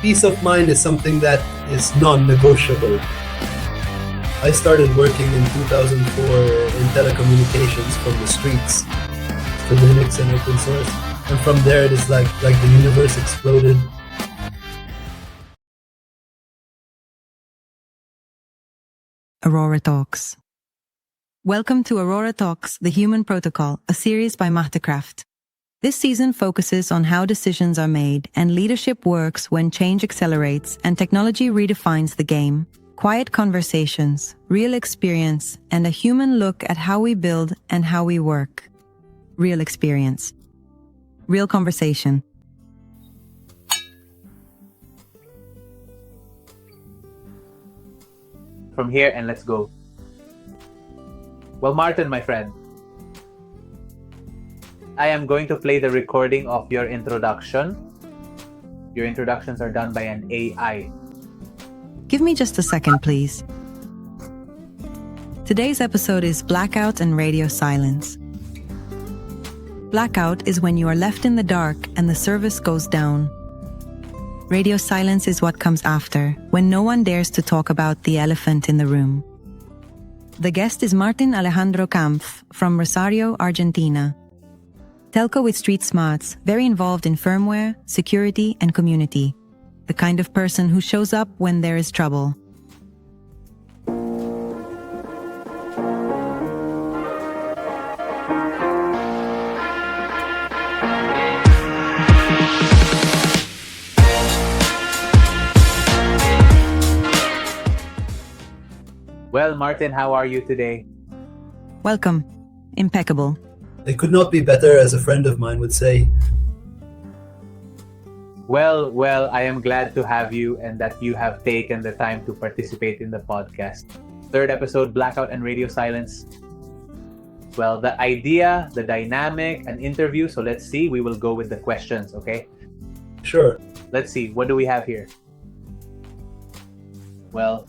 Peace of mind is something that is non-negotiable. I started working in 2004 in telecommunications from the streets to Linux and open source. And from there it is like the universe exploded. Aurora Talks. Welcome to Aurora Talks, the Human Protocol, a series by MateKraft. This season focuses on how decisions are made and leadership works when change accelerates and technology redefines the game. Quiet conversations, real experience, and a human look at how we build and how we work. Real experience. Real conversation. From here and let's go. Well, Martin, my friend, I am going to play the recording of your introduction. Your introductions are done by an AI. Give me just a second, please. Today's episode is Blackout and Radio Silence. Blackout is when you are left in the dark and the service goes down. Radio silence is what comes after, when no one dares to talk about the elephant in the room. The guest is Martin Alejandro Campff from Rosario, Argentina. Telco with street smarts, very involved in firmware, security, and community. The kind of person who shows up when there is trouble. Well, Martin, how are you today? Welcome. Impeccable. It could not be better, as a friend of mine would say. Well, I am glad to have you and that you have taken the time to participate in the podcast. Third episode, Blackout and Radio Silence. Well, the idea, the dynamic, an interview. So let's see, we will go with the questions, okay? Sure. Let's see, what do we have here? Well,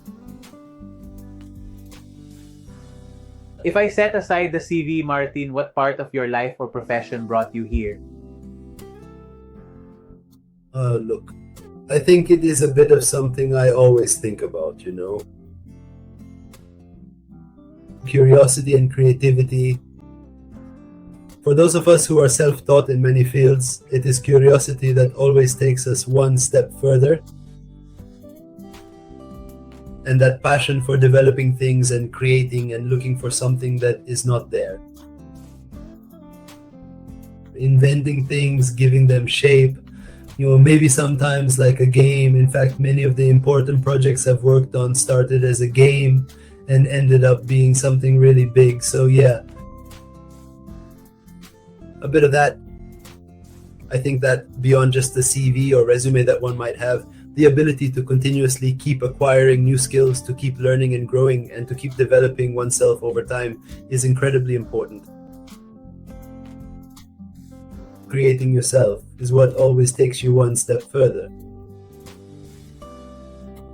if I set aside the CV, Martin, what part of your life or profession brought you here? Look, I think it is a bit of something I always think about, you know. Curiosity and creativity. For those of us who are self-taught in many fields, it is curiosity that always takes us one step further. And that passion for developing things and creating and looking for something that is not there. Inventing things, giving them shape. You know, maybe sometimes like a game. In fact, many of the important projects I've worked on started as a game and ended up being something really big. So yeah, a bit of that. I think that beyond just the CV or resume that one might have, the ability to continuously keep acquiring new skills, to keep learning and growing, and to keep developing oneself over time is incredibly important. Creating yourself is what always takes you one step further.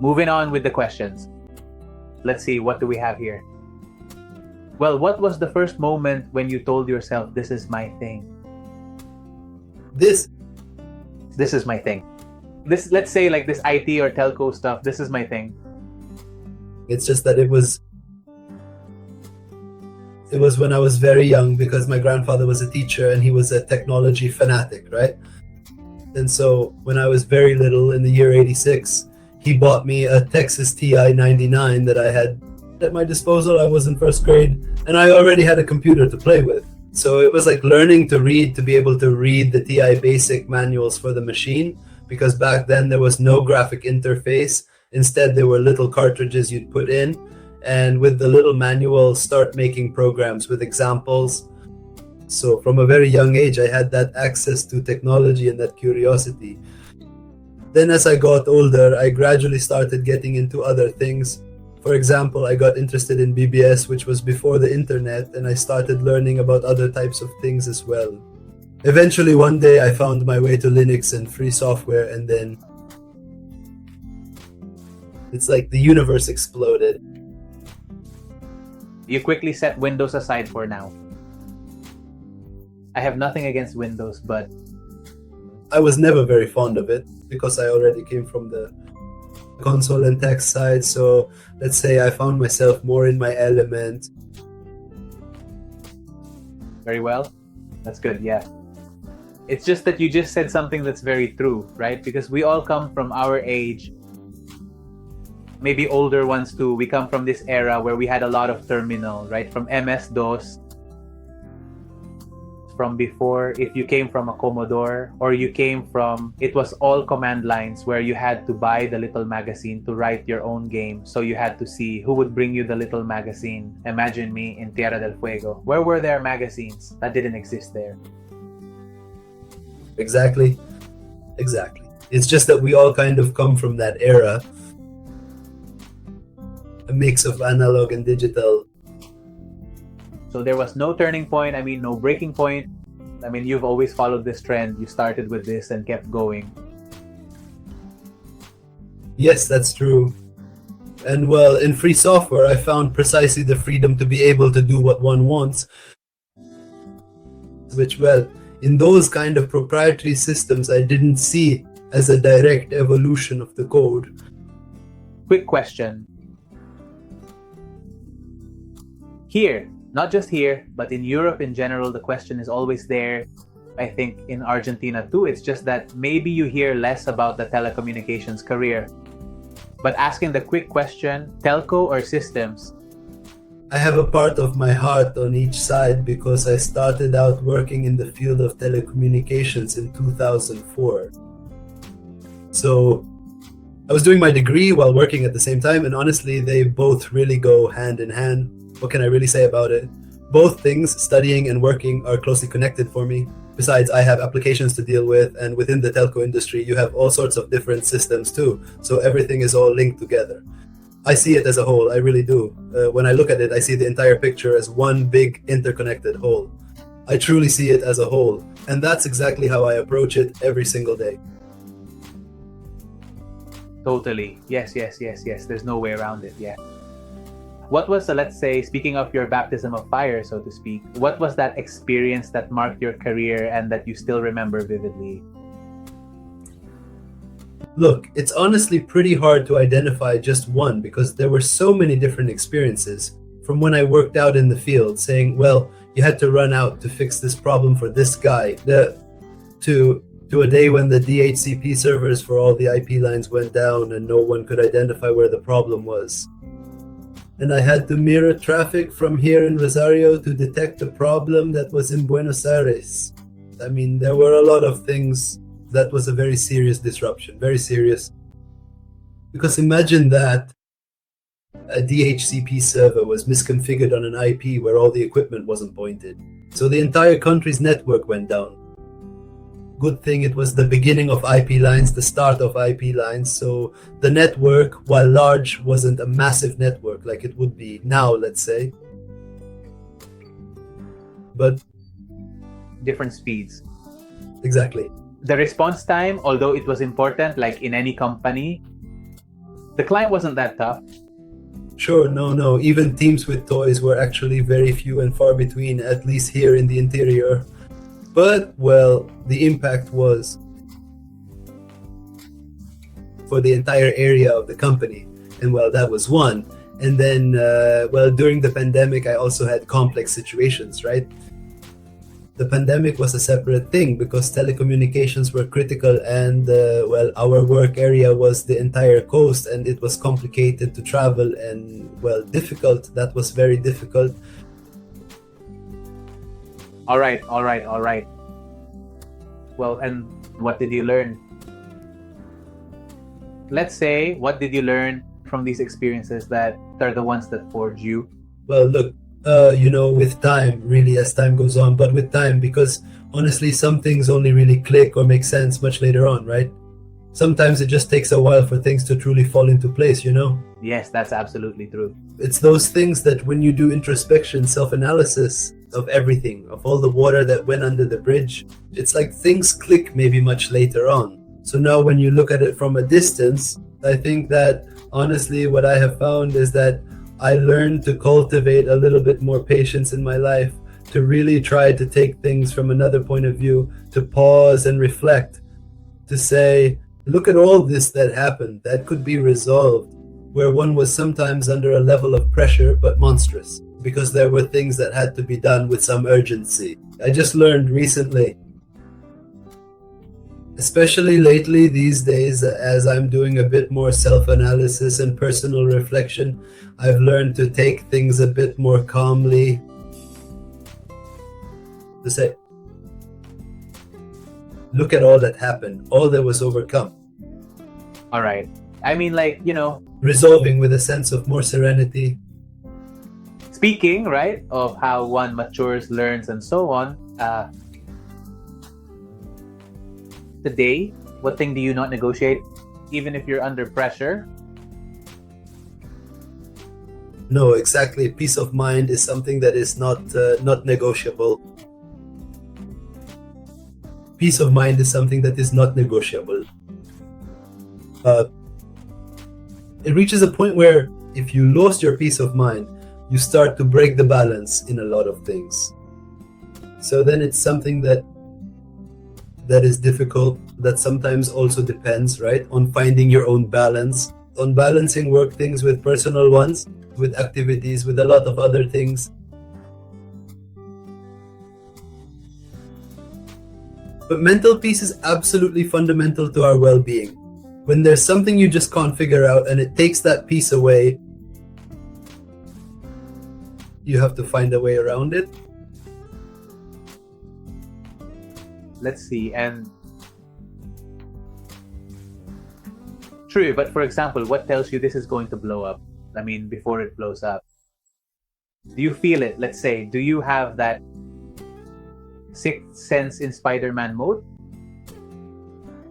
Moving on with the questions. Let's see, what do we have here? Well, what was the first moment when you told yourself, this is my thing? This is my thing. This, let's say like this IT or telco stuff, this is my thing. It's just that it was when I was very young, because my grandfather was a teacher and he was a technology fanatic, right? And so when I was very little, in the year 86, he bought me a Texas TI 99 that I had at my disposal. I was in first grade and I already had a computer to play with. So it was like learning to read, to be able to read the TI basic manuals for the machine, because back then there was no graphic interface. Instead, there were little cartridges you'd put in, and with the little manual, start making programs with examples. So from a very young age, I had that access to technology and that curiosity. Then as I got older, I gradually started getting into other things. For example, I got interested in BBS, which was before the internet, and I started learning about other types of things as well. Eventually, one day, I found my way to Linux and free software, and then it's like the universe exploded. You quickly set Windows aside for now. I have nothing against Windows, but I was never very fond of it because I already came from the console and tech side. So let's say I found myself more in my element. Very well. That's good, yeah. It's just that you just said something that's very true, right? Because we all come from our age, maybe older ones too. We come from this era where we had a lot of terminal, right? From MS-DOS, from before, if you came from a Commodore, or you came from, it was all command lines where you had to buy the little magazine to write your own game. So you had to see who would bring you the little magazine. Imagine me in Tierra del Fuego. Where were there magazines? That didn't exist there. Exactly. It's just that we all kind of come from that era. A mix of analog and digital. So there was no turning point, no breaking point. You've always followed this trend. You started with this and kept going. Yes, that's true. And well, in free software, I found precisely the freedom to be able to do what one wants. Which, well, in those kind of proprietary systems, I didn't see as a direct evolution of the code. Quick question. Here, not just here, but in Europe in general, the question is always there. I think in Argentina too. It's just that maybe you hear less about the telecommunications career. But asking the quick question, telco or systems? I have a part of my heart on each side because I started out working in the field of telecommunications in 2004. So I was doing my degree while working at the same time, and honestly, they both really go hand in hand. What can I really say about it? Both things, studying and working, are closely connected for me. Besides, I have applications to deal with, and within the telco industry, you have all sorts of different systems too. So everything is all linked together. I see it as a whole, I really do. When I look at it, I see the entire picture as one big interconnected whole. I truly see it as a whole, and that's exactly how I approach it every single day. Totally. Yes. There's no way around it, yeah. What was, let's say, speaking of your baptism of fire, so to speak, what was that experience that marked your career and that you still remember vividly? Look, it's honestly pretty hard to identify just one because there were so many different experiences. From when I worked out in the field saying, well, you had to run out to fix this problem for this guy, to a day when the DHCP servers for all the IP lines went down and no one could identify where the problem was. And I had to mirror traffic from here in Rosario to detect a problem that was in Buenos Aires. There were a lot of things. That was a very serious disruption, very serious. Because imagine that a DHCP server was misconfigured on an IP where all the equipment wasn't pointed. So the entire country's network went down. Good thing it was the beginning of IP lines, the start of IP lines. So the network, while large, wasn't a massive network like it would be now, let's say. But different speeds. Exactly. The response time, although it was important, like in any company, the client wasn't that tough. Sure, no. Even teams with toys were actually very few and far between, at least here in the interior. But, well, the impact was for the entire area of the company. And, well, that was one. And then, during the pandemic, I also had complex situations, right? The pandemic was a separate thing because telecommunications were critical and, our work area was the entire coast and it was complicated to travel and, difficult. That was very difficult. All right. Well, and what did you learn? Let's say, what did you learn from these experiences that are the ones that forge you? Well, look, with time, really, as time goes on, but with time, because honestly, some things only really click or make sense much later on, right? Sometimes it just takes a while for things to truly fall into place, Yes, that's absolutely true. It's those things that when you do introspection, self-analysis of everything, of all the water that went under the bridge, it's like things click maybe much later on. So now when you look at it from a distance, I think that honestly, what I have found is that I learned to cultivate a little bit more patience in my life, to really try to take things from another point of view, to pause and reflect. to say, look at all this that happened that could be resolved, where one was sometimes under a level of pressure but monstrous, because there were things that had to be done with some urgency. I just learned recently, especially lately these days, as I'm doing a bit more self-analysis and personal reflection, I've learned to take things a bit more calmly. To say, look at all that happened, all that was overcome. All right. I mean, like, resolving with a sense of more serenity. Speaking, right, of how one matures, learns, and so on, today, what thing do you not negotiate, even if you're under pressure? No, exactly. Peace of mind is something that is not negotiable. Peace of mind is something that is not negotiable. It reaches a point where if you lost your peace of mind, you start to break the balance in a lot of things. So then it's something that is difficult, that sometimes also depends, right, on finding your own balance, on balancing work things with personal ones, with activities, with a lot of other things. But mental peace is absolutely fundamental to our well-being. When there's something you just can't figure out and it takes that peace away, you have to find a way around it. Let's see. And true, but for example, what tells you this is going to blow up? I mean, before it blows up, do you feel it? Let's say, do you have that sixth sense in Spider-Man mode?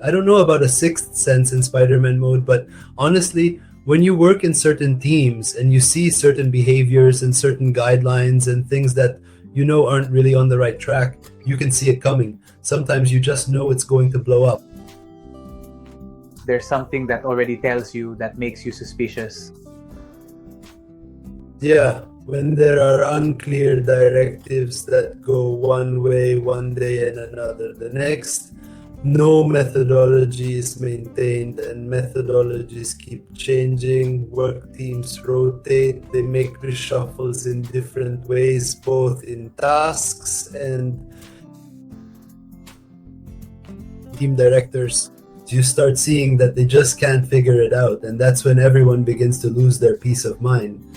I don't know about a sixth sense in Spider-Man mode, but honestly, when you work in certain teams and you see certain behaviors and certain guidelines and things that you know aren't really on the right track, you can see it coming. Sometimes you just know it's going to blow up. There's something that already tells you, that makes you suspicious. Yeah, when there are unclear directives that go one way one day and another the next, no methodology is maintained and methodologies keep changing, work teams rotate, they make reshuffles in different ways, both in tasks and team directors. You start seeing that they just can't figure it out, and that's when everyone begins to lose their peace of mind.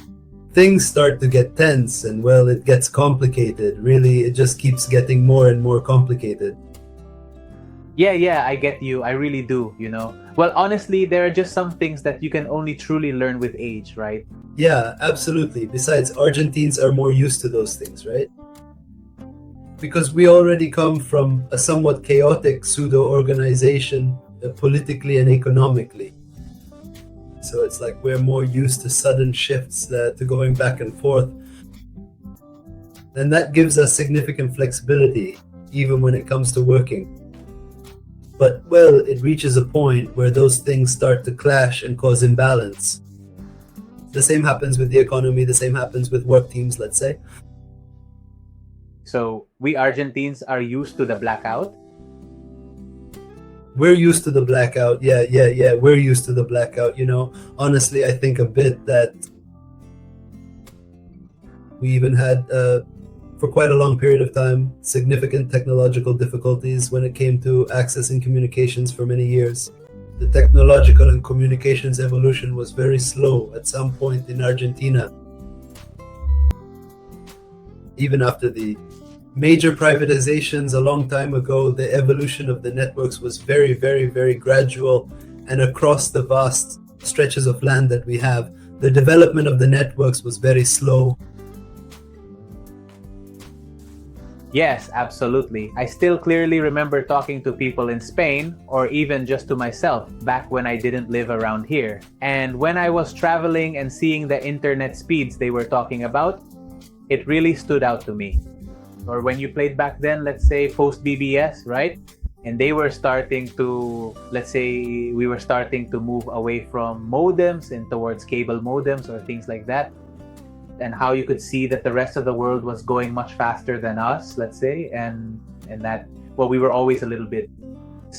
Things start to get tense and, well, it gets complicated. Really, it just keeps getting more and more complicated. Yeah, I get you. I really do, Well, honestly, there are just some things that you can only truly learn with age, right? Yeah, absolutely. Besides, Argentines are more used to those things, right? Because we already come from a somewhat chaotic pseudo-organization, politically and economically. So it's like we're more used to sudden shifts, to going back and forth. And that gives us significant flexibility, even when it comes to working. But, well, it reaches a point where those things start to clash and cause imbalance. The same happens with the economy, the same happens with work teams, let's say. So we Argentines are used to the blackout? We're used to the blackout. Yeah. We're used to the blackout, Honestly, I think a bit that we even had, for quite a long period of time, significant technological difficulties when it came to accessing communications for many years. The technological and communications evolution was very slow at some point in Argentina. Even after the major privatizations a long time ago, the evolution of the networks was very, very, very gradual, and across the vast stretches of land that we have, the development of the networks was very slow. Yes, absolutely. I still clearly remember talking to people in Spain, or even just to myself, back when I didn't live around here. And when I was traveling and seeing the internet speeds they were talking about, it really stood out to me. Or when you played back then, let's say post-BBS, right? And they were starting to, let's say we were starting to move away from modems and towards cable modems or things like that. And how you could see that the rest of the world was going much faster than us, let's say, and that, well, we were always a little bit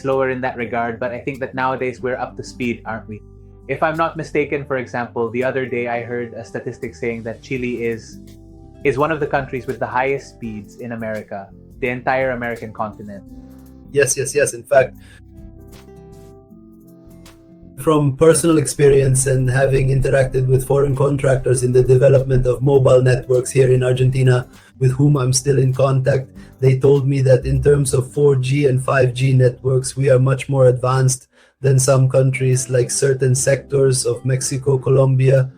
slower in that regard, but I think that nowadays we're up to speed, aren't we? If I'm not mistaken, for example, the other day I heard a statistic saying that Chile is one of the countries with the highest speeds in America, the entire American continent. Yes. In fact, from personal experience and having interacted with foreign contractors in the development of mobile networks here in Argentina, with whom I'm still in contact, they told me that in terms of 4G and 5G networks, we are much more advanced than some countries like certain sectors of Mexico, Colombia.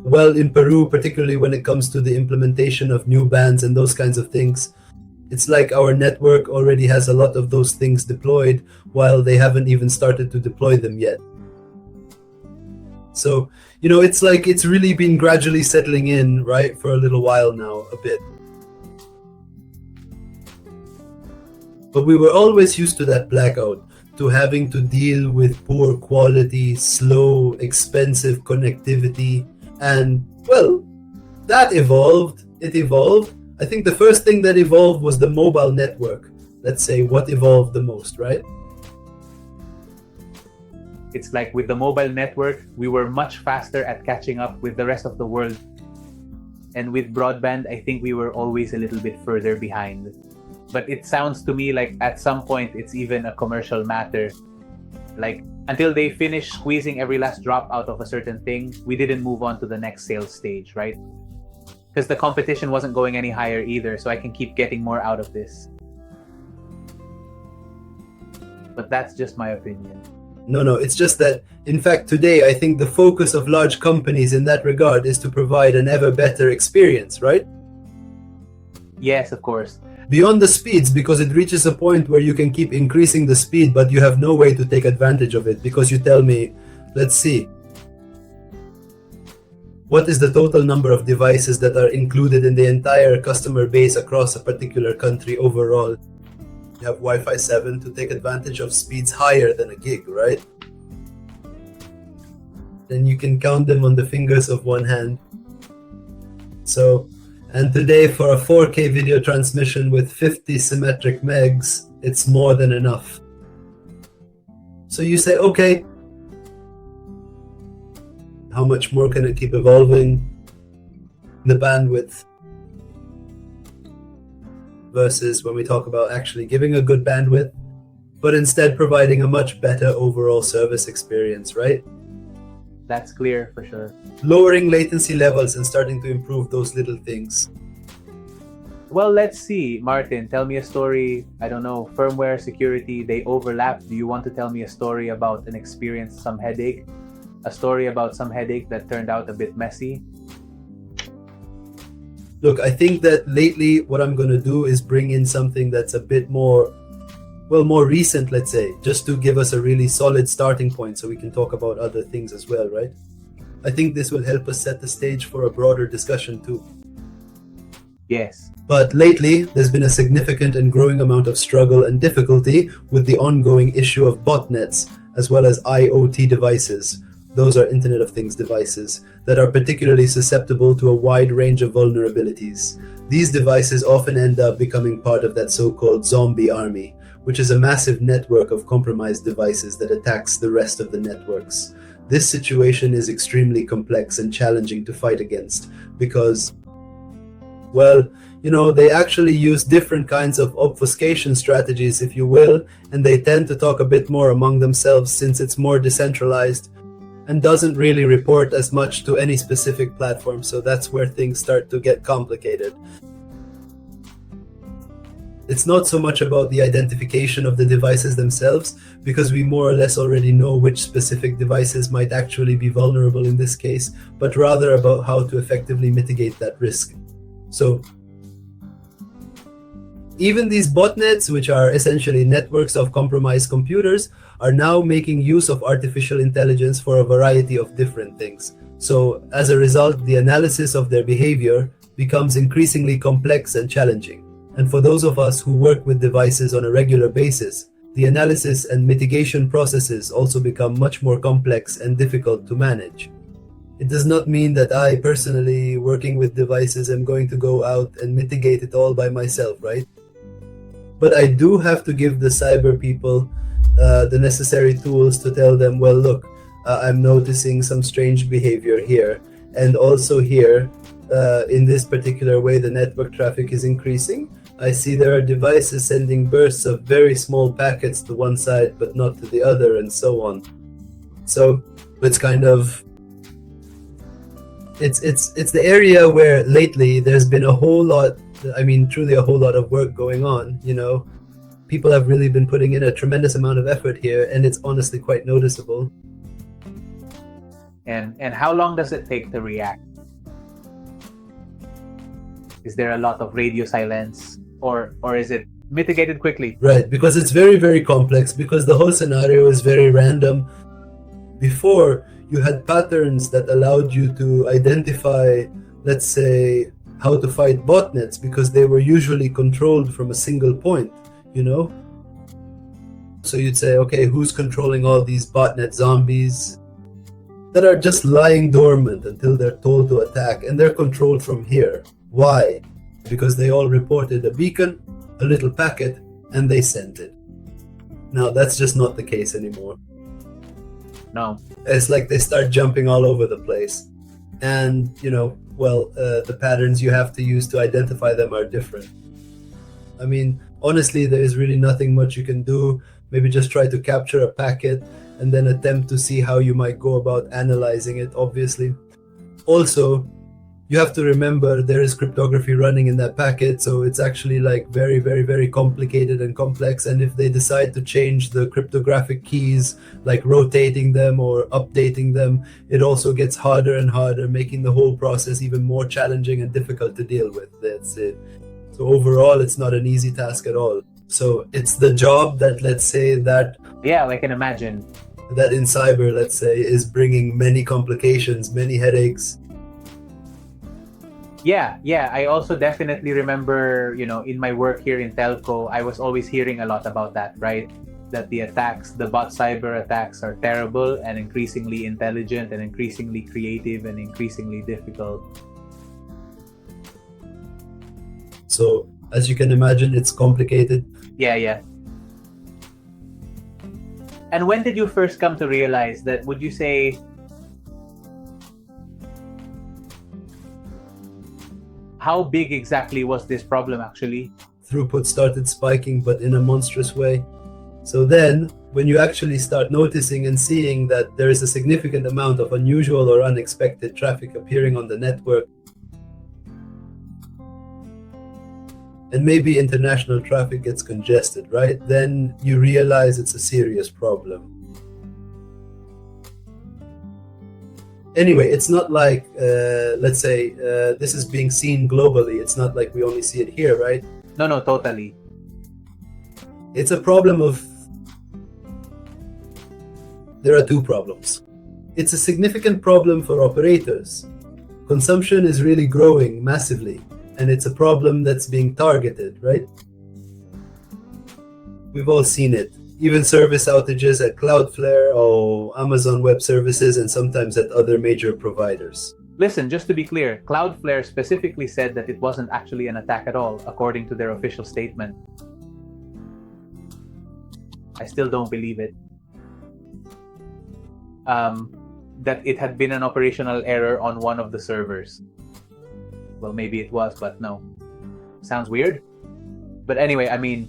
Well, in Peru, particularly when it comes to the implementation of new bands and those kinds of things, it's like our network already has a lot of those things deployed while they haven't even started to deploy them yet. So, it's like it's really been gradually settling in, right, for a little while now, a bit. But we were always used to that blackout, to having to deal with poor quality, slow, expensive connectivity. And, well, that evolved. It evolved. I think the first thing that evolved was the mobile network. Let's say what evolved the most, right? It's like with the mobile network, we were much faster at catching up with the rest of the world. And with broadband, I think we were always a little bit further behind. But it sounds to me like at some point, it's even a commercial matter. Like, until they finish squeezing every last drop out of a certain thing, we didn't move on to the next sales stage, right? Because the competition wasn't going any higher either, so I can keep getting more out of this. But that's just my opinion. No, it's just that, in fact, today I think the focus of large companies in that regard is to provide an ever better experience, right? Yes, of course. Beyond the speeds, because it reaches a point where you can keep increasing the speed, but you have no way to take advantage of it, because you tell me, let's see, what is the total number of devices that are included in the entire customer base across a particular country overall? You have Wi-Fi 7 to take advantage of speeds higher than a gig, right? Then you can count them on the fingers of one hand. So, and today for a 4K video transmission with 50 symmetric megs, it's more than enough. So you say, okay, how much more can it keep evolving? The bandwidth. Versus when we talk about actually giving a good bandwidth, but instead providing a much better overall service experience, right? That's clear for sure. Lowering latency levels and starting to improve those little things. Well, let's see. Martin, tell me a story. I don't know, firmware, security, they overlap. Do you want to tell me a story about an experience, some headache? A story about some headache that turned out a bit messy? Look, I think that lately what I'm going to do is bring in something that's a bit more recent, let's say, just to give us a really solid starting point so we can talk about other things as well, right? I think this will help us set the stage for a broader discussion too. Yes. But lately, there's been a significant and growing amount of struggle and difficulty with the ongoing issue of botnets, as well as IoT devices. Those are Internet of Things devices that are particularly susceptible to a wide range of vulnerabilities. These devices often end up becoming part of that so-called zombie army, which is a massive network of compromised devices that attacks the rest of the networks. This situation is extremely complex and challenging to fight against because, well, they actually use different kinds of obfuscation strategies, if you will, and they tend to talk a bit more among themselves since it's more decentralized and doesn't really report as much to any specific platform, so that's where things start to get complicated. It's not so much about the identification of the devices themselves, because we more or less already know which specific devices might actually be vulnerable in this case, but rather about how to effectively mitigate that risk. So, even these botnets, which are essentially networks of compromised computers, are now making use of artificial intelligence for a variety of different things. So, as a result, the analysis of their behavior becomes increasingly complex and challenging. And for those of us who work with devices on a regular basis, the analysis and mitigation processes also become much more complex and difficult to manage. It does not mean that I personally, working with devices, am going to go out and mitigate it all by myself, right? But I do have to give the cyber people the necessary tools to tell them, well, look, I'm noticing some strange behavior here. And also here, in this particular way, the network traffic is increasing. I see there are devices sending bursts of very small packets to one side, but not to the other, and so on. So it's kind of, it's the area where lately there's been a whole lot, I mean, truly a whole lot of work going on, you know. People have really been putting in a tremendous amount of effort here, and it's honestly quite noticeable. And how long does it take to react? Is there a lot of radio silence, or is it mitigated quickly? Right, because it's very, very complex, because the whole scenario is very random. Before, you had patterns that allowed you to identify, let's say, how to fight botnets, because they were usually controlled from a single point, you know? So you'd say, okay, who's controlling all these botnet zombies that are just lying dormant until they're told to attack, and they're controlled from here. Why? Because they all reported a beacon, a little packet, and they sent it. Now, that's just not the case anymore. No. It's like they start jumping all over the place. And, you know, well, the patterns you have to use to identify them are different. I mean, honestly, there is really nothing much you can do. Maybe just try to capture a packet and then attempt to see how you might go about analyzing it, obviously. Also, you have to remember there is cryptography running in that packet, so it's actually like very, very, very complicated and complex. And if they decide to change the cryptographic keys, like rotating them or updating them, it also gets harder and harder, making the whole process even more challenging and difficult to deal with. That's it. So overall, it's not an easy task at all. So it's the job that, let's say, that... Yeah, I can imagine. That in cyber, let's say, is bringing many complications, many headaches. Yeah. I also definitely remember, you know, in my work here in Telco, I was always hearing a lot about that, right? That the attacks, the bot cyber attacks are terrible and increasingly intelligent and increasingly creative and increasingly difficult. So, as you can imagine, it's complicated. Yeah. And when did you first come to realize that, would you say, how big exactly was this problem actually? Throughput started spiking, but in a monstrous way. So then, when you actually start noticing and seeing that there is a significant amount of unusual or unexpected traffic appearing on the network, and maybe international traffic gets congested, right? Then you realize it's a serious problem. Anyway, it's not like, let's say, this is being seen globally. It's not like we only see it here, right? No, totally. It's a problem of... There are two problems. It's a significant problem for operators. Consumption is really growing massively, and it's a problem that's being targeted, right? We've all seen it. Even service outages at Cloudflare or Amazon Web Services, and sometimes at other major providers. Listen, just to be clear, Cloudflare specifically said that it wasn't actually an attack at all, according to their official statement. I still don't believe it. That it had been an operational error on one of the servers. Well, maybe it was, but no. Sounds weird. But anyway, I mean,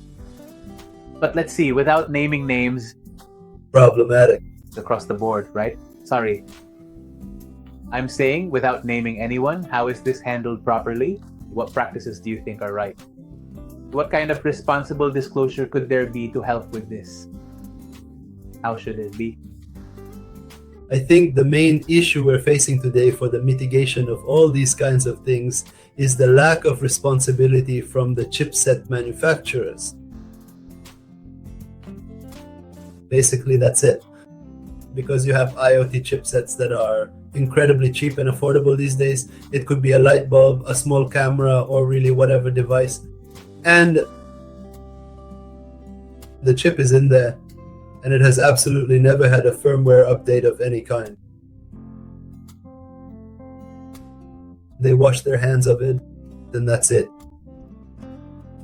but let's see, without naming names. Problematic. Across the board, right? Sorry. I'm saying, without naming anyone, how is this handled properly? What practices do you think are right? What kind of responsible disclosure could there be to help with this? How should it be? I think the main issue we're facing today for the mitigation of all these kinds of things is the lack of responsibility from the chipset manufacturers. Basically, that's it. Because you have IoT chipsets that are incredibly cheap and affordable these days. It could be a light bulb, a small camera, or really whatever device. And the chip is in there. And it has absolutely never had a firmware update of any kind. They wash their hands of it, then that's it.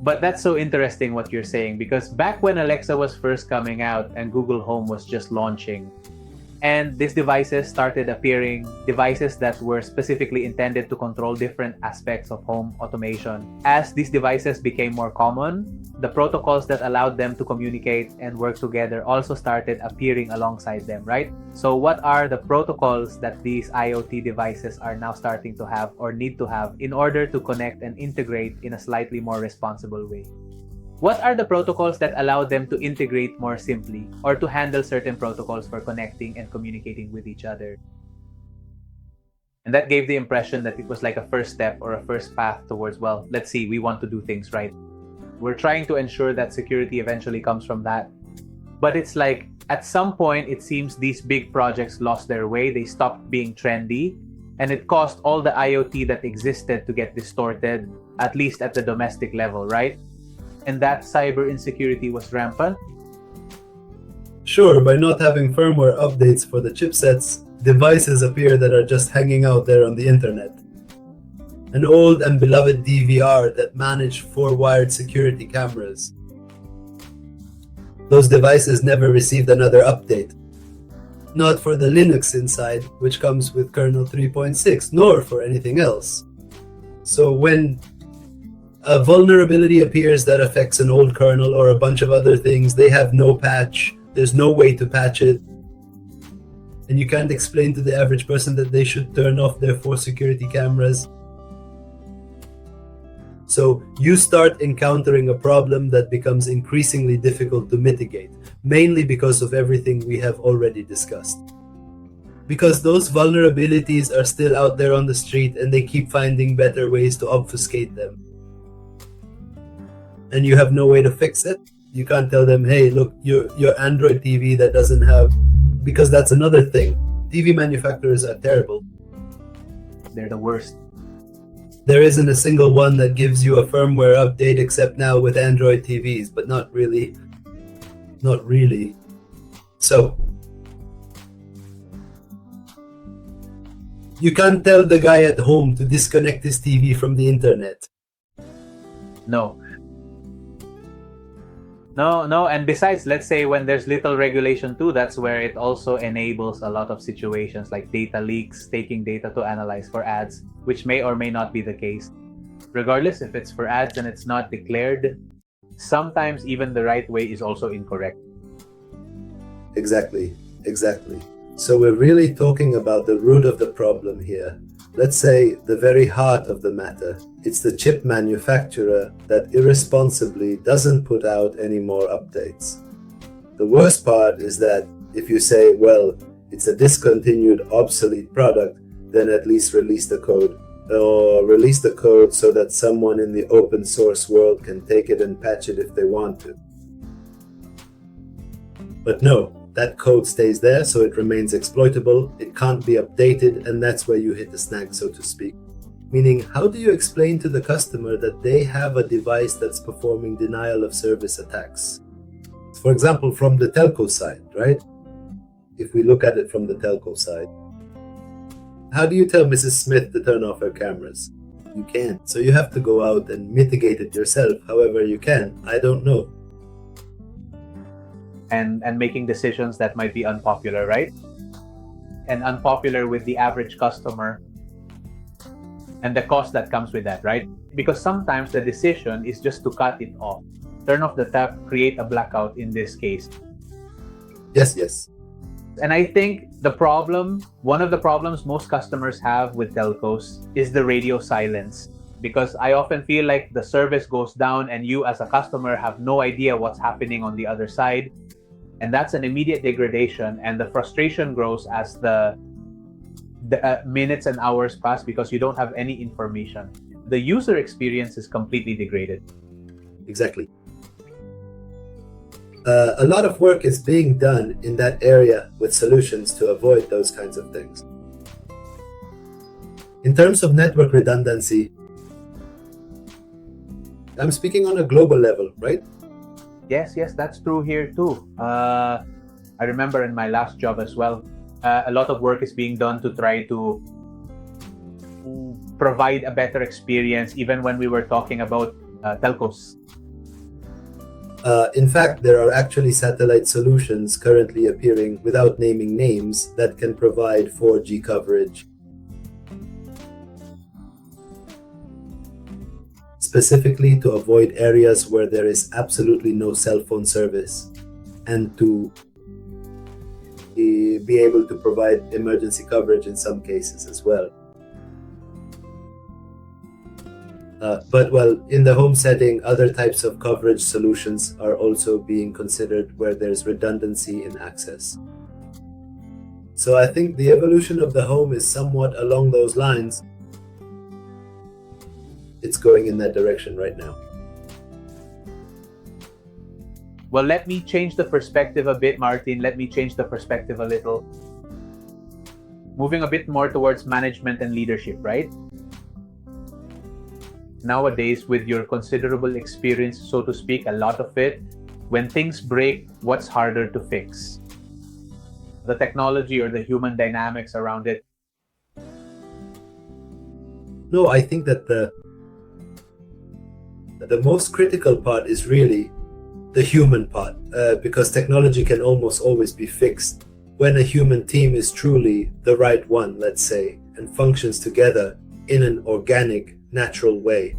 But that's so interesting what you're saying, because back when Alexa was first coming out and Google Home was just launching, and these devices started appearing, devices that were specifically intended to control different aspects of home automation. As these devices became more common, the protocols that allowed them to communicate and work together also started appearing alongside them, right? So what are the protocols that these IoT devices are now starting to have or need to have in order to connect and integrate in a slightly more responsible way? What are the protocols that allow them to integrate more simply or to handle certain protocols for connecting and communicating with each other? And that gave the impression that it was like a first step or a first path towards, well, let's see, we want to do things right. We're trying to ensure that security eventually comes from that. But it's like, at some point, it seems these big projects lost their way. They stopped being trendy. And it caused all the IoT that existed to get distorted, at least at the domestic level, right? And that cyber insecurity was rampant. Sure, by not having firmware updates for the chipsets, devices appear that are just hanging out there on the internet. An old and beloved DVR that managed 4 wired security cameras. Those devices never received another update. Not for the Linux inside, which comes with kernel 3.6, nor for anything else. So when a vulnerability appears that affects an old kernel or a bunch of other things, they have no patch, there's no way to patch it, and you can't explain to the average person that they should turn off their 4 security cameras. So you start encountering a problem that becomes increasingly difficult to mitigate, mainly because of everything we have already discussed. Because those vulnerabilities are still out there on the street and they keep finding better ways to obfuscate them. And you have no way to fix it. You can't tell them, hey, look, your Android TV that doesn't have... Because that's another thing. TV manufacturers are terrible. They're the worst. There isn't a single one that gives you a firmware update except now with Android TVs, but not really. Not really. So, you can't tell the guy at home to disconnect his TV from the internet. No, and besides, let's say when there's little regulation too, that's where it also enables a lot of situations like data leaks, taking data to analyze for ads, which may or may not be the case. Regardless if it's for ads and it's not declared, sometimes even the right way is also incorrect. Exactly. So we're really talking about the root of the problem here. Let's say the very heart of the matter. It's the chip manufacturer that irresponsibly doesn't put out any more updates. The worst part is that if you say, well, it's a discontinued, obsolete product, then at least release the code. Or release the code so that someone in the open source world can take it and patch it if they want to. But no. That code stays there, so it remains exploitable, it can't be updated, and that's where you hit the snag, so to speak. Meaning, how do you explain to the customer that they have a device that's performing denial of service attacks? For example, from the telco side, right? If we look at it from the telco side. How do you tell Mrs. Smith to turn off her cameras? You can't. So you have to go out and mitigate it yourself, however you can. I don't know. And making decisions that might be unpopular, right? And unpopular with the average customer and the cost that comes with that, right? Because sometimes the decision is just to cut it off. Turn off the tap, create a blackout in this case. Yes. And I think one of the problems most customers have with telcos is the radio silence. Because I often feel like the service goes down and you as a customer have no idea what's happening on the other side. And that's an immediate degradation, and the frustration grows as the minutes and hours pass because you don't have any information. The user experience is completely degraded. Exactly. A lot of work is being done in that area with solutions to avoid those kinds of things. In terms of network redundancy, I'm speaking on a global level, right? Yes, that's true here too. I remember in my last job as well, a lot of work is being done to try to provide a better experience, even when we were talking about telcos. In fact, there are actually satellite solutions currently appearing without naming names that can provide 4G coverage, specifically to avoid areas where there is absolutely no cell phone service, and to be able to provide emergency coverage in some cases as well. But in the home setting, other types of coverage solutions are also being considered where there's redundancy in access. So I think the evolution of the home is somewhat along those lines. It's going in that direction right now. Well, let me change the perspective a bit, Martin. Let me change the perspective a little. Moving a bit more towards management and leadership, right? Nowadays, with your considerable experience, so to speak, a lot of it, when things break, what's harder to fix? The technology or the human dynamics around it? No, I think that the most critical part is really the human part, because technology can almost always be fixed when a human team is truly the right one, let's say, and functions together in an organic, natural way.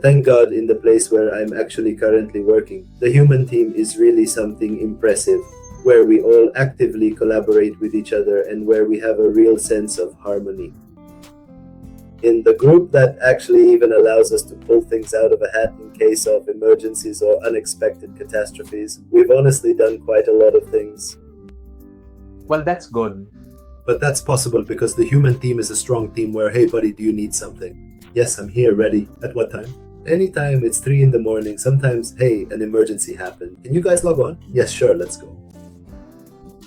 Thank God, in the place where I'm actually currently working, the human team is really something impressive, where we all actively collaborate with each other and where we have a real sense of harmony. In the group that actually even allows us to pull things out of a hat in case of emergencies or unexpected catastrophes, we've honestly done quite a lot of things. Well, that's good. But that's possible because the human team is a strong team where, hey buddy, do you need something? Yes, I'm here, ready. At what time? Anytime. It's 3 a.m. Sometimes, hey, an emergency happened. Can you guys log on? Yes, sure, let's go.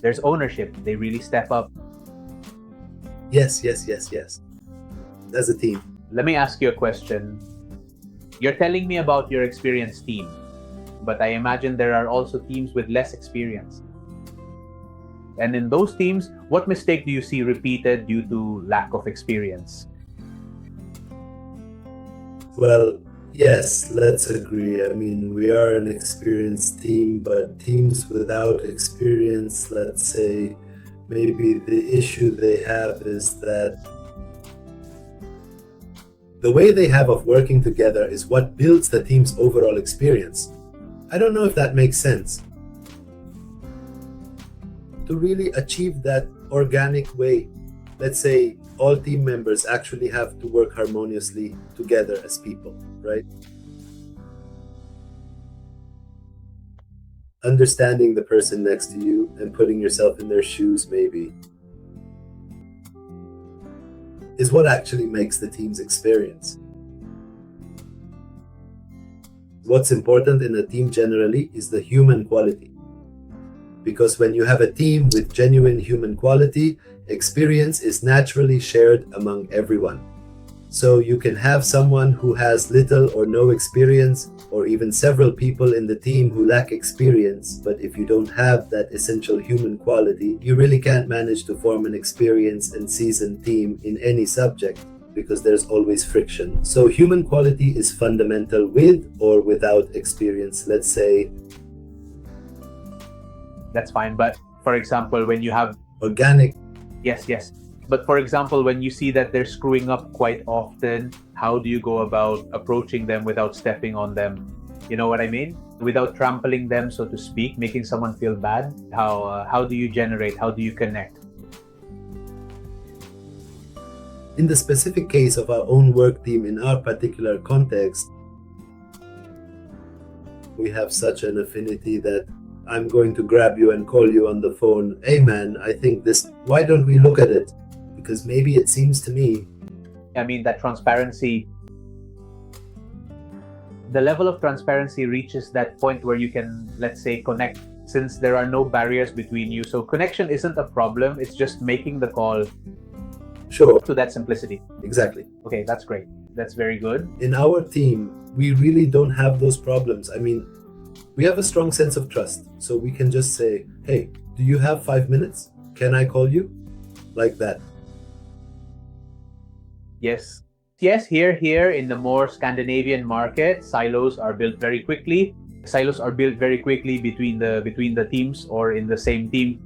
There's ownership. They really step up. Yes. As a team. Let me ask you a question. You're telling me about your experienced team, but I imagine there are also teams with less experience. And in those teams, what mistake do you see repeated due to lack of experience? Well, yes, let's agree. I mean, we are an experienced team, but teams without experience, let's say, maybe the issue they have is that the way they have of working together is what builds the team's overall experience. I don't know if that makes sense. To really achieve that organic way, let's say all team members actually have to work harmoniously together as people, right? Understanding the person next to you and putting yourself in their shoes, maybe, is what actually makes the team's experience. What's important in a team generally is the human quality. Because when you have a team with genuine human quality, experience is naturally shared among everyone. So you can have someone who has little or no experience, or even several people in the team who lack experience, but if you don't have that essential human quality, you really can't manage to form an experienced and seasoned team in any subject, because there's always friction. So human quality is fundamental with or without experience, let's say. That's fine, but for example, when you have organic. Yes. But for example, when you see that they're screwing up quite often, how do you go about approaching them without stepping on them? You know what I mean? Without trampling them, so to speak, making someone feel bad. How do you generate? How do you connect? In the specific case of our own work team, in our particular context, we have such an affinity that I'm going to grab you and call you on the phone. Hey man, I think this, why don't we look at it? Because maybe it seems to me. I mean, that transparency, the level of transparency reaches that point where you can, let's say, connect, since there are no barriers between you. So connection isn't a problem. It's just making the call. Sure. To that simplicity. Exactly. Okay, that's great. That's very good. In our team, we really don't have those problems. I mean, we have a strong sense of trust. So we can just say, hey, do you have 5 minutes? Can I call you? Like that. Yes. Yes, here in the more Scandinavian market, silos are built very quickly. Silos are built very quickly between the teams or in the same team.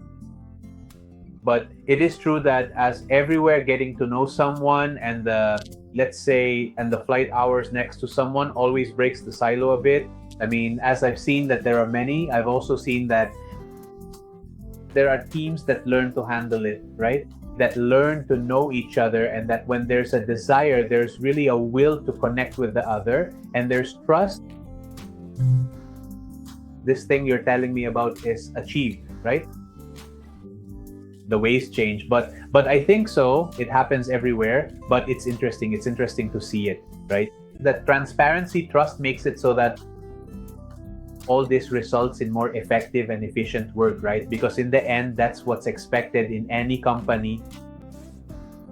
But it is true that as everywhere getting to know someone and the flight hours next to someone always breaks the silo a bit. I mean, as I've seen that there are many, I've also seen that there are teams that learn to handle it, right? That learn to know each other, and that when there's a desire, there's really a will to connect with the other, and there's trust. This thing you're telling me about is achieved, right? The ways change, but I think so. It happens everywhere, but it's interesting. It's interesting to see it, right? That transparency, trust makes it so that all this results in more effective and efficient work, right? Because in the end, that's what's expected in any company.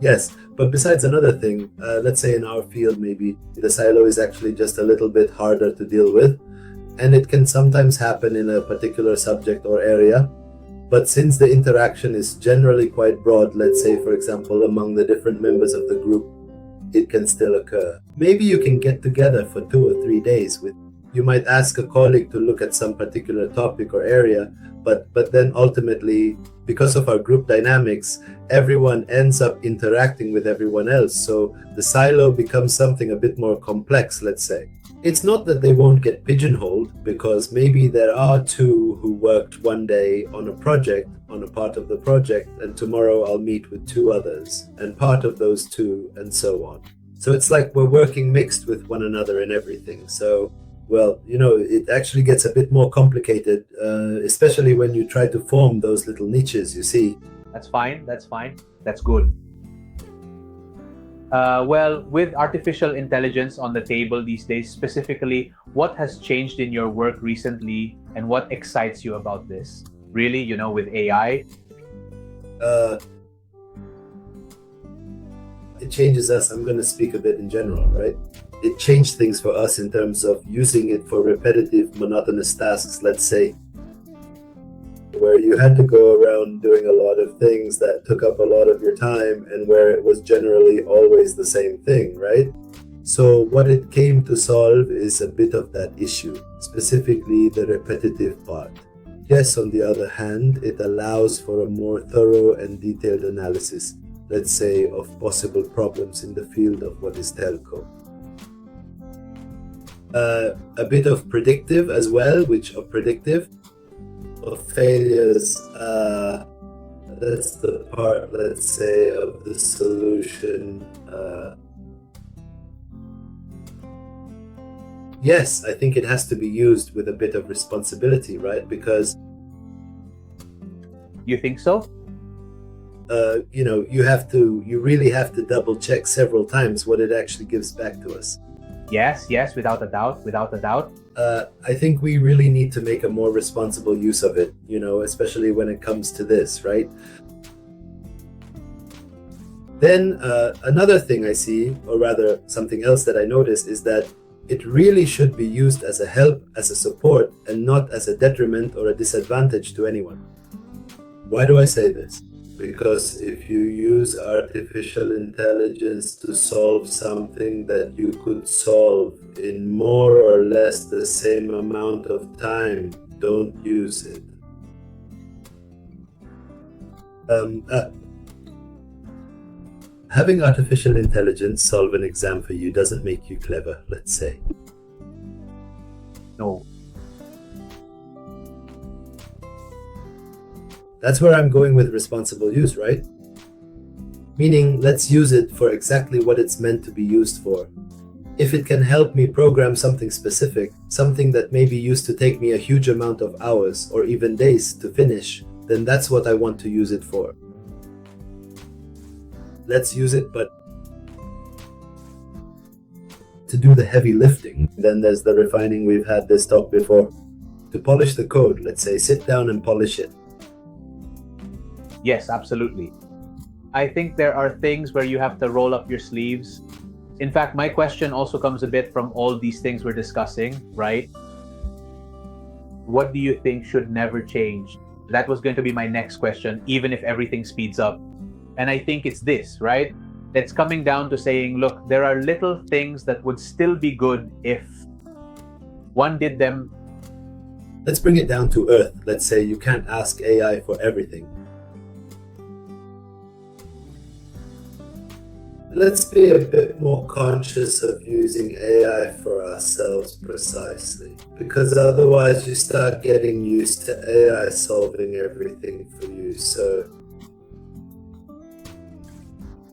Yes, but besides another thing, let's say in our field, maybe the silo is actually just a little bit harder to deal with, and it can sometimes happen in a particular subject or area. But since the interaction is generally quite broad, let's say, for example, among the different members of the group, it can still occur. Maybe you can get together for 2 or 3 days with. You might ask a colleague to look at some particular topic or area, but then ultimately, because of our group dynamics, everyone ends up interacting with everyone else. So the silo becomes something a bit more complex, let's say. It's not that they won't get pigeonholed, because maybe there are 2 who worked one day on a project, on a part of the project, and tomorrow I'll meet with 2 others, and part of those 2, and so on. So it's like we're working mixed with one another in everything. So, well, it actually gets a bit more complicated, especially when you try to form those little niches, you see. That's fine. That's good. Well, with artificial intelligence on the table these days, specifically, what has changed in your work recently and what excites you about this? Really, with AI? It changes us. I'm going to speak a bit in general, right? It changed things for us in terms of using it for repetitive, monotonous tasks, let's say, where you had to go around doing a lot of things that took up a lot of your time and where it was generally always the same thing, right? So what it came to solve is a bit of that issue, specifically the repetitive part. Yes, on the other hand, it allows for a more thorough and detailed analysis, let's say, of possible problems in the field of what is telco. A bit of predictive as well, of failures. That's the part, let's say, of the solution. Yes, I think it has to be used with a bit of responsibility, right? Because you think so? You really have to double check several times what it actually gives back to us. Yes, without a doubt. I think we really need to make a more responsible use of it, especially when it comes to this, right? Then another thing I see, or rather something else that I noticed, is that it really should be used as a help, as a support, and not as a detriment or a disadvantage to anyone. Why do I say this? Because if you use artificial intelligence to solve something that you could solve in more or less the same amount of time, don't use it. Having artificial intelligence solve an exam for you doesn't make you clever, let's say. No. That's where I'm going with responsible use, right? Meaning, let's use it for exactly what it's meant to be used for. If it can help me program something specific, something that maybe used to take me a huge amount of hours or even days to finish, then that's what I want to use it for. Let's use it, but to do the heavy lifting. Then there's the refining. We've had this talk before. To polish the code, let's say, sit down and polish it. Yes, absolutely. I think there are things where you have to roll up your sleeves. In fact, my question also comes a bit from all these things we're discussing, right? What do you think should never change? That was going to be my next question, even if everything speeds up. And I think it's this, right? It's coming down to saying, look, there are little things that would still be good if one did them. Let's bring it down to earth. Let's say you can't ask AI for everything. Let's be a bit more conscious of using AI for ourselves precisely, because otherwise you start getting used to AI solving everything for you. So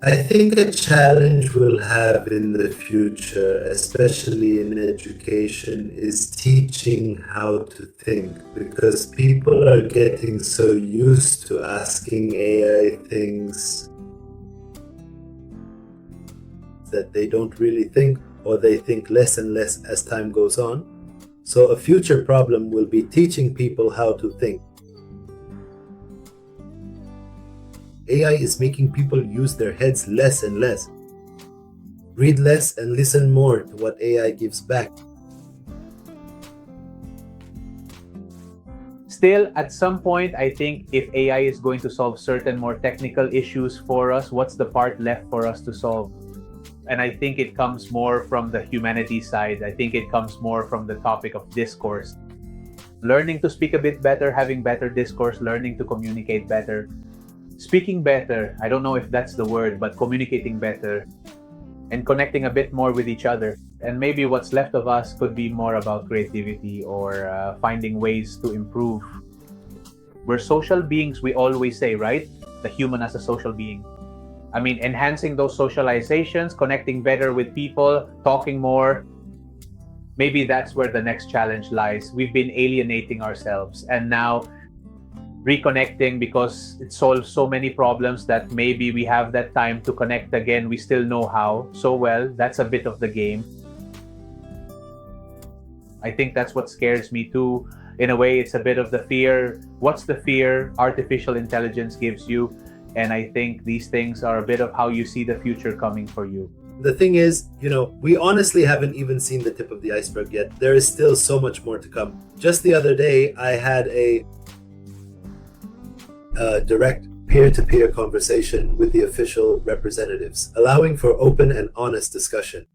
I think a challenge we'll have in the future, especially in education, is teaching how to think, because people are getting so used to asking AI things that they don't really think, or they think less and less as time goes on. So a future problem will be teaching people how to think. AI is making people use their heads less and less. Read less and listen more to what AI gives back. Still, at some point, I think if AI is going to solve certain more technical issues for us, what's the part left for us to solve? And I think it comes more from the humanity side. I think it comes more from the topic of discourse. Learning to speak a bit better, having better discourse, learning to communicate better. Speaking better, I don't know if that's the word, but communicating better and connecting a bit more with each other. And maybe what's left of us could be more about creativity or finding ways to improve. We're social beings, we always say, right? The human as a social being. I mean, enhancing those socializations, connecting better with people, talking more. Maybe that's where the next challenge lies. We've been alienating ourselves, and now reconnecting, because it solves so many problems that maybe we have that time to connect again. We still know how so well. That's a bit of the game. I think that's what scares me too. In a way, it's a bit of the fear. What's the fear artificial intelligence gives you? And I think these things are a bit of how you see the future coming for you. The thing is, we honestly haven't even seen the tip of the iceberg yet. There is still so much more to come. Just the other day, I had a direct peer-to-peer conversation with the official representatives, allowing for open and honest discussion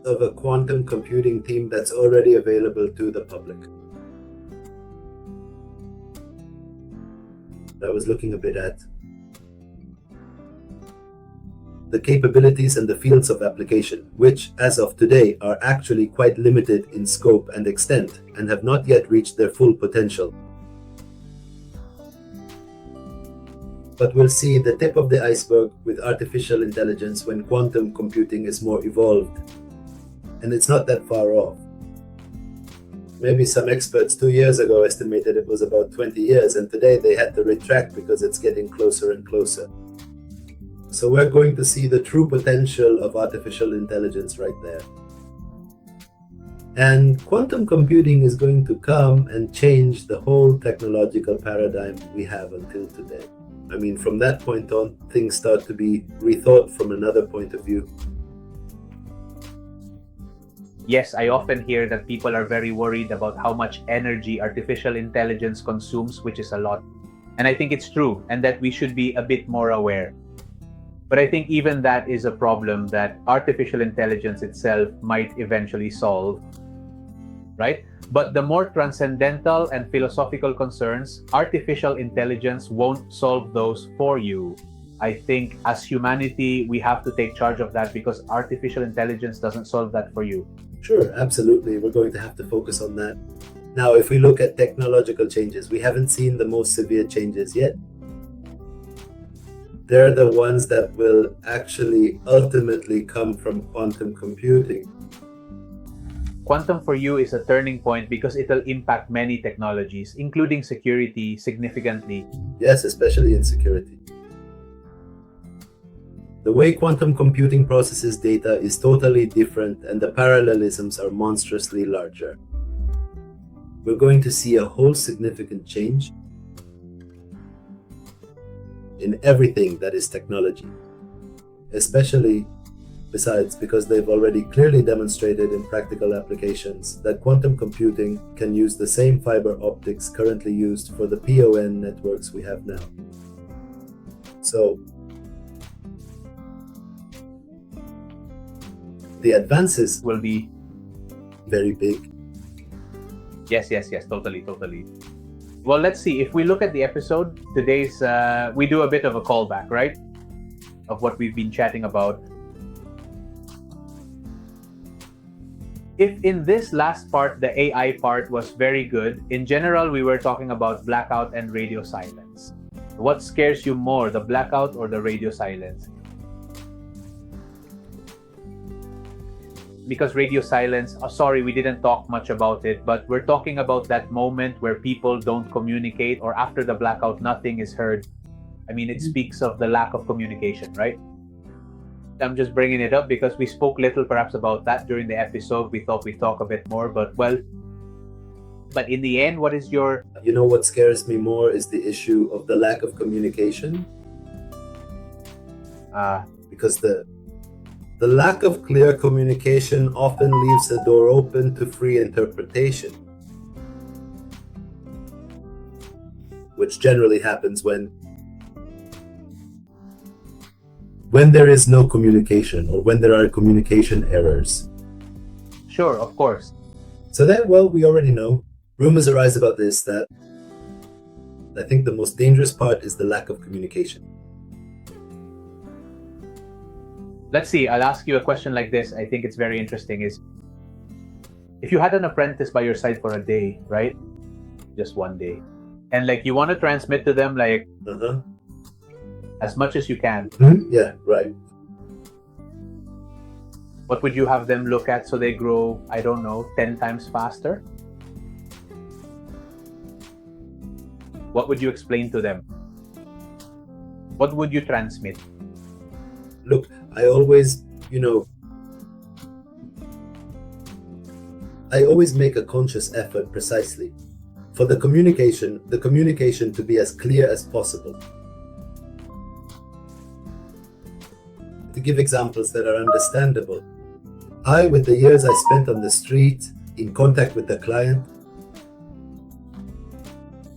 of a quantum computing team that's already available to the public. I was looking a bit at the capabilities and the fields of application, which, as of today, are actually quite limited in scope and extent and have not yet reached their full potential. But we'll see the tip of the iceberg with artificial intelligence when quantum computing is more evolved. And it's not that far off. Maybe some experts 2 years ago estimated it was about 20 years, and today they had to retract because it's getting closer and closer. So we're going to see the true potential of artificial intelligence right there. And quantum computing is going to come and change the whole technological paradigm we have until today. I mean, from that point on, things start to be rethought from another point of view. Yes, I often hear that people are very worried about how much energy artificial intelligence consumes, which is a lot. And I think it's true, and that we should be a bit more aware. But I think even that is a problem that artificial intelligence itself might eventually solve, right? But the more transcendental and philosophical concerns, artificial intelligence won't solve those for you. I think as humanity, we have to take charge of that, because artificial intelligence doesn't solve that for you. Sure, absolutely. We're going to have to focus on that. Now, if we look at technological changes, we haven't seen the most severe changes yet. They're the ones that will actually ultimately come from quantum computing. Quantum for you is a turning point because it'll impact many technologies, including security, significantly. Yes, especially in security. The way quantum computing processes data is totally different, and the parallelisms are monstrously larger. We're going to see a whole significant change in everything that is technology, especially besides because they've already clearly demonstrated in practical applications that quantum computing can use the same fiber optics currently used for the PON networks we have now. So, the advances will be very big. Yes, totally. Well, let's see. If we look at the episode, today's, we do a bit of a callback, right? Of what we've been chatting about. If in this last part, the AI part was very good, in general, we were talking about blackout and radio silence. What scares you more, the blackout or the radio silence? Because radio silence, sorry, we didn't talk much about it, but we're talking about that moment where people don't communicate, or after the blackout, nothing is heard. I mean, it speaks of the lack of communication, right? I'm just bringing it up because we spoke little perhaps about that during the episode. We thought we'd talk a bit more, but in the end, what is your... You know what scares me more is the issue of the lack of communication. Because the lack of clear communication often leaves the door open to free interpretation, which generally happens when there is no communication or when there are communication errors. Sure, of course. So then, well, we already know. Rumors arise about this, that I think the most dangerous part is the lack of communication. Let's see, I'll ask you a question like this. I think it's very interesting. Is if you had an apprentice by your side for a day, right? Just one day. And like you want to transmit to them like as much as you can. Yeah, right. What would you have them look at so they grow, I don't know, 10 times faster? What would you explain to them? What would you transmit? Look, I always make a conscious effort precisely for the communication to be as clear as possible. To give examples that are understandable, with the years I spent on the street, in contact with the client,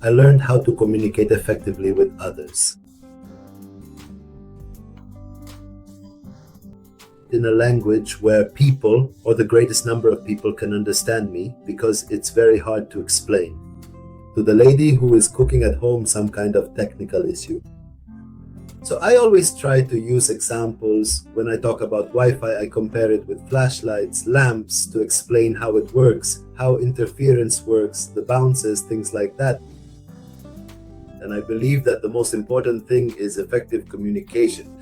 I learned how to communicate effectively with others. In a language where people, or the greatest number of people, can understand me, because it's very hard to explain to the lady who is cooking at home some kind of technical issue. So I always try to use examples. When I talk about Wi-Fi, I compare it with flashlights, lamps, to explain how it works, how interference works, the bounces, things like that. And I believe that the most important thing is effective communication.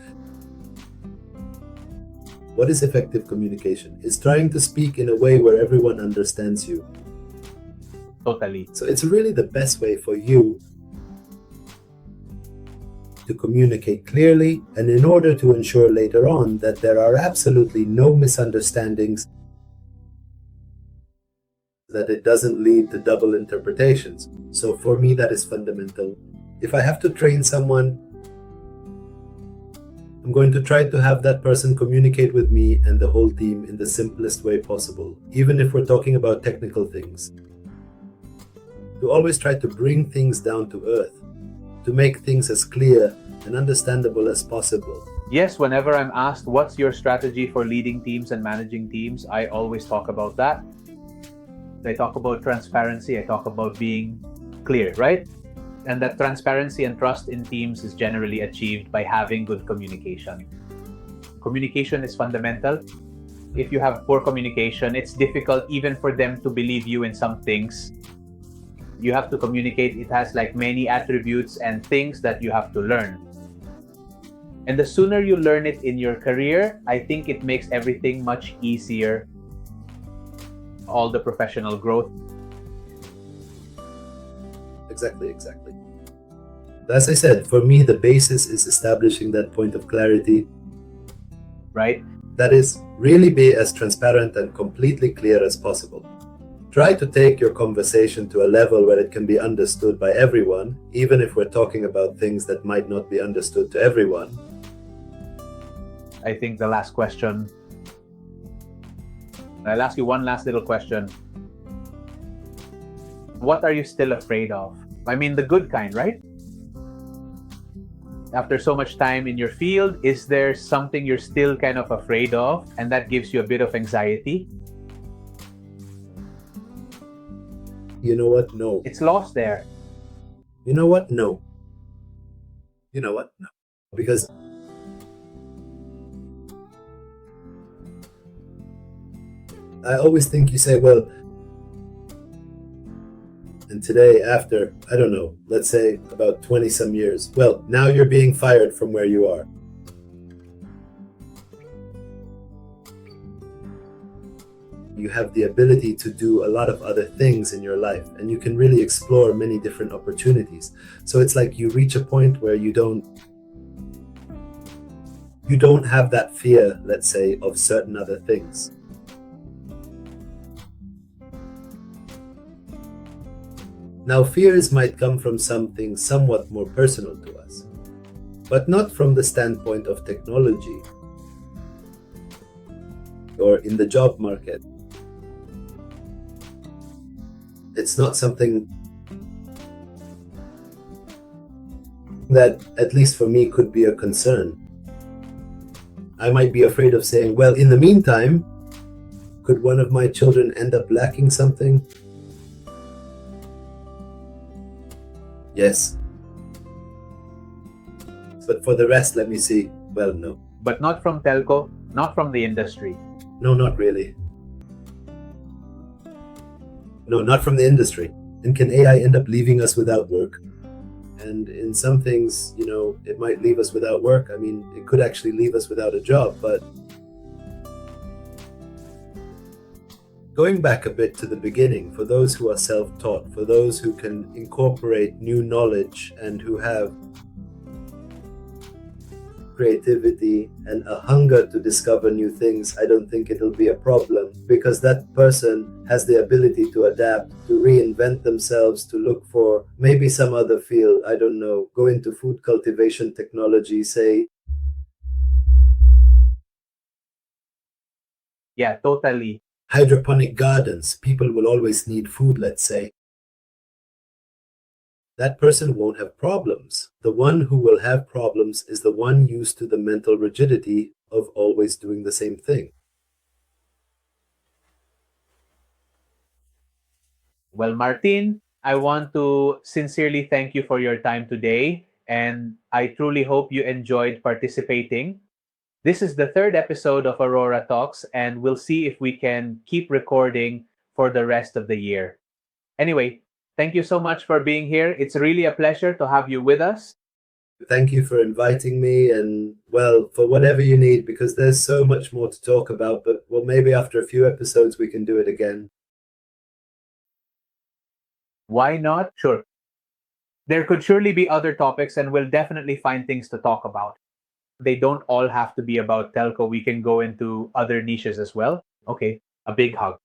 What is effective communication? It's trying to speak in a way where everyone understands you. Totally. So it's really the best way for you to communicate clearly, and in order to ensure later on that there are absolutely no misunderstandings, that it doesn't lead to double interpretations. So for me, that is fundamental. If I have to train someone, I'm going to try to have that person communicate with me and the whole team in the simplest way possible, even if we're talking about technical things. To always try to bring things down to earth, to make things as clear and understandable as possible. Yes, whenever I'm asked what's your strategy for leading teams and managing teams, I always talk about that. I talk about transparency, I talk about being clear, right? And that transparency and trust in teams is generally achieved by having good communication. Communication is fundamental. If you have poor communication, it's difficult even for them to believe you in some things. You have to communicate. It has like many attributes and things that you have to learn. And the sooner you learn it in your career, I think it makes everything much easier. All the professional growth. Exactly. As I said, for me, the basis is establishing that point of clarity. Right? That is, really be as transparent and completely clear as possible. Try to take your conversation to a level where it can be understood by everyone, even if we're talking about things that might not be understood to everyone. I think the last question, I'll ask you one last little question. What are you still afraid of? I mean, the good kind, right? After so much time in your field, is there something you're still kind of afraid of and that gives you a bit of anxiety? You know what? No. It's lost there. You know what? No. You know what? No. Because I always think you say, well, and today, after, I don't know, let's say about 20 some years, well, now you're being fired from where you are. You have the ability to do a lot of other things in your life, and you can really explore many different opportunities. So it's like you reach a point where you don't have that fear, let's say, of certain other things. Now, fears might come from something somewhat more personal to us, but not from the standpoint of technology or in the job market. It's not something that, at least for me, could be a concern. I might be afraid of saying, well, in the meantime, could one of my children end up lacking something? Yes. But for the rest, let me see. Well, no. But not from Telco, not from the industry. No, not really. No, not from the industry. And can AI end up leaving us without work? And in some things, it might leave us without work. I mean, it could actually leave us without a job, but going back a bit to the beginning, for those who are self-taught, for those who can incorporate new knowledge and who have creativity and a hunger to discover new things, I don't think it'll be a problem, because that person has the ability to adapt, to reinvent themselves, to look for maybe some other field, I don't know, go into food cultivation technology, say. Yeah, totally. Hydroponic gardens, people will always need food, let's say. That person won't have problems. The one who will have problems is the one used to the mental rigidity of always doing the same thing. Well, Martin, I want to sincerely thank you for your time today, and I truly hope you enjoyed participating. This is the third episode of Aurora Talks, and we'll see if we can keep recording for the rest of the year. Anyway, thank you so much for being here. It's really a pleasure to have you with us. Thank you for inviting me, and well, for whatever you need, because there's so much more to talk about, but well, maybe after a few episodes we can do it again. Why not? Sure. There could surely be other topics, and we'll definitely find things to talk about. They don't all have to be about telco. We can go into other niches as well. Okay, a big hug.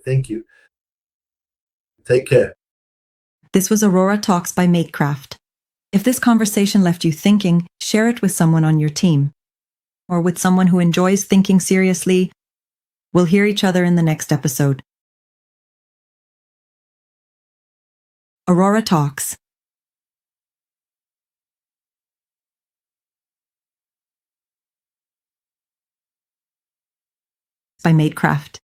Thank you. Take care. This was Aurora Talks by MateKraft. If this conversation left you thinking, share it with someone on your team or with someone who enjoys thinking seriously. We'll hear each other in the next episode. Aurora Talks by MateKraft.